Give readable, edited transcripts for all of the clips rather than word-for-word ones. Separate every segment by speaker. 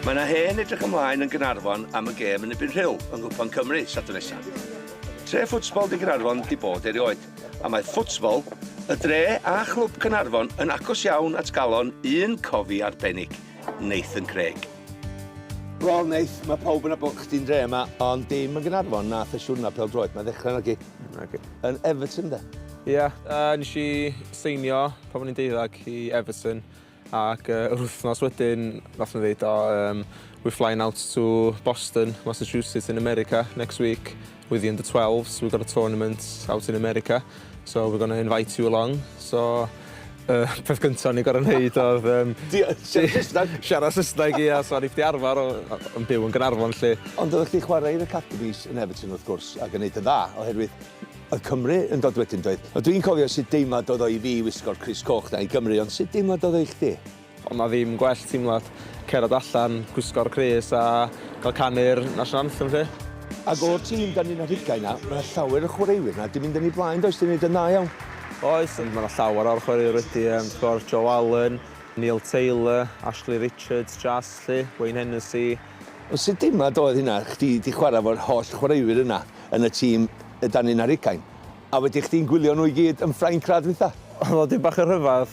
Speaker 1: Mae yna hen edrych ymlaen yn Gaernarfon am y gêm yn Erbyn Rhyl yng Nghwpan Cymru Sadwrn nesaf. Tre ffwtsbol di Gaernarfon di bod erioed, a mae ffwtsbol, y dre a chlwb Caernarfon yn agos iawn at galon un cofi arbennig, Nathan Craig. Wel, Nath, mae pawb yn abod chdi'n dre yma, ond dim yn Gaernarfon nath y siwrna pêl-droed. Mae ddechrau yna yn Everton, de?
Speaker 2: Ie, nes i seinio pan o'n i'n 12 i Everton. Ac yr wythnos wedyn, nath nhw ddeud, we're flying out to Boston, Massachusetts in America next week with the under-12s. We've got a tournament out in America, so we're going to invite you along. So, peth gyntaf ni gorau wneud oedd... Siarad Saesneg, ia, so ni wedi arfer yn byw yn Gaernarfon, lle.
Speaker 1: Ond oeddech chi chwarae i'r academies yn Everton, wrth gwrs, ac yn neud y dda, oherwydd y Cymru yn dod wedyn doedd. Dwi'n cofio sut deimlad oedd o i fi wisgo'r Crys Coch na i Gymru, ond sut deimlad oedd o i chdi?
Speaker 2: Ond na ddim gwell teimlad cerdded allan, gwisgo'r crys a cael canu'r national anthem, lle.
Speaker 1: Ac o'r tîm dan ni'n arhigau na, mae llawer y chwaraewyr na, di mynd yn ei blaen, does, di wneud yn dda iawn.
Speaker 2: Oes, mae yna llawer o'r chwaraewyr wedi, Joe Allen, Neil Taylor, Ashley Richards, Jas, Wayne Hennessy.
Speaker 1: Sut deimlad oedd hynna, chdi di chwarae fo'r holl chwaraewyr yna yn y tîm dan ni'n arhigau, a wedi chdi'n gwylio nhw i gyd yn Ffrainc Crad Fytha?
Speaker 2: Oedd dim bach yn rhyfedd.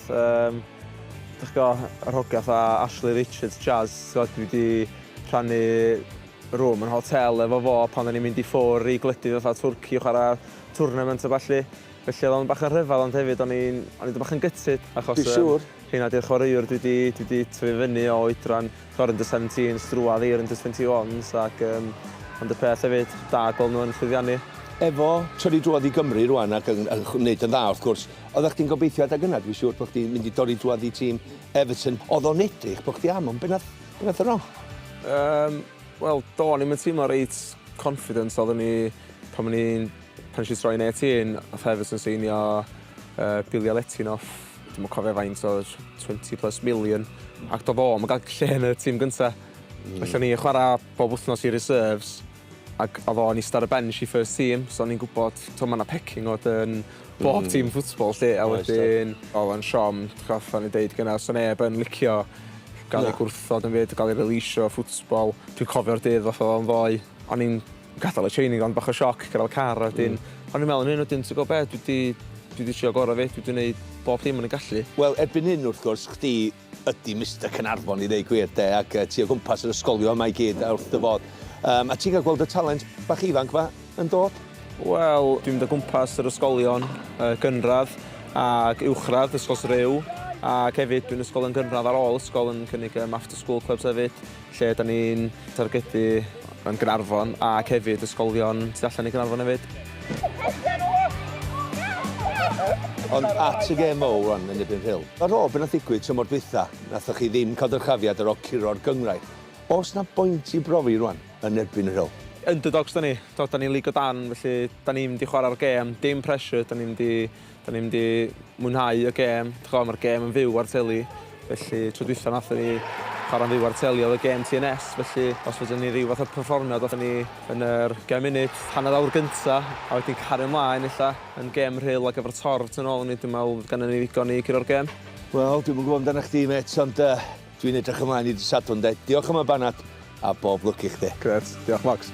Speaker 2: Dych go, yr hogiaeth a Ashley Richards, Jas, dwi wedi rhannu rwm yn hotel efo fo pan o'n i'n mynd i ffwr i gledydd fatha Twrci o chwarae tournament o balli. Felly oedd o'n bach yn rhyfedd, ond hefyd o'n i'n bach yn gytid. Achos hynna di'r chwaraewr dwi wedi tyfu fyny o oedran under 17s drwadd i'r under 21s ac ond y peth hefyd, da gweld nhw yn llwyddiannu.
Speaker 1: Efo torri drwodd i Gymru rwan ac yn gwneud yn dda, wrth gwrs, oeddech chdi'n gobeithio adeg yna, dwi'n siŵr bod chdi'n mynd i dorri drwodd i tîm Everton. Oedd o'n edrych bod chdi am, ond beth yn wrong?
Speaker 2: Wel, do, ni'n mynd teimlo reit confidence oeddwn ni pan eisiau troi yn 18, oedd Everton seinio Billy Letinoff, dwi'n cofio faint o 20+ million, ac do fo, mae'n gael lle yn y tîm gyntaf. Felly ni chwarae bob wythnos i reserves, ac oedd o'n eistedd ar y bench i first team, so ni'n gwybod, mae yna pecking oedd yn bob tîm ffwtsbol, lle, a wedyn oedd o'n siom, o'n i'n deud gyda, so neb yn licio gael ei gwrthod yn fyd, gael ei releisio ffwtsbol. Dwi'n cofio'r dydd fath o'n ddoe, o'n i'n gadael y training, ond bach o sioc gyda'r car, a wedyn, o'n i'n meddwl yn un o dyn, ti'n gwybod beth, dwi wedi trio gorau fi, dwi wedi gwneud bob dim yn y gallu. Wel,
Speaker 1: erbyn hyn wrth gwrs, chdi ydi Mr Caernarfon i ddweud gwir, de, ac ti o gwmpas yr ysgolion yma i gyd wrth dyfod. A ti'n cael gweld y talent bach ifanc fa yn dod?
Speaker 2: Wel, dwi'n mynd o gwmpas yr ysgolion gynradd ac uwchradd, ysgol Srew, ac hefyd dwi'n ysgol yn gynradd ar ôl ysgol yn cynnig after school clubs hefyd, lle da ni'n targedu yn Gaernarfon ac hefyd ysgolion sydd allan i Gaernarfon hefyd.
Speaker 1: Ond at y gêm o rwan yn Erbyn Rhyl. Ar ôl beth nath ddigwydd tymor dwytha, nathoch chi ddim cael dyrchafiad ar ôl curo'r gyngrair. Oes na bwynt i brofi rwan yn Erbyn Rhyl?
Speaker 2: Underdogs da ni. Da ni'n lig o dan, felly da ni'n mynd i chwarae'r gêm, dim pressure, da ni'n mynd i mwynhau y gêm. Mae'r gêm yn fyw ar teli, felly tro dwytha nath ni chwarae'n fyw ar teli oedd y gêm TNS, felly os fydden ni rhyw fath o perfformiad, oedden ni yn yr gêm munud, hanner awr gynta, a wedyn cario ymlaen illa yn gêm Rhyl ac efo'r tort yn ôl ni, dwi'n meddwl gan ni ddigon i curo'r gêm.
Speaker 1: Wel, dwi'n gwybod amdano chdi, met, ond dwi'n edrych ymlaen i dydd Sadwrn, de. Diolch am y banad, a bob lwc i chdi.
Speaker 2: Gret, diolch Max.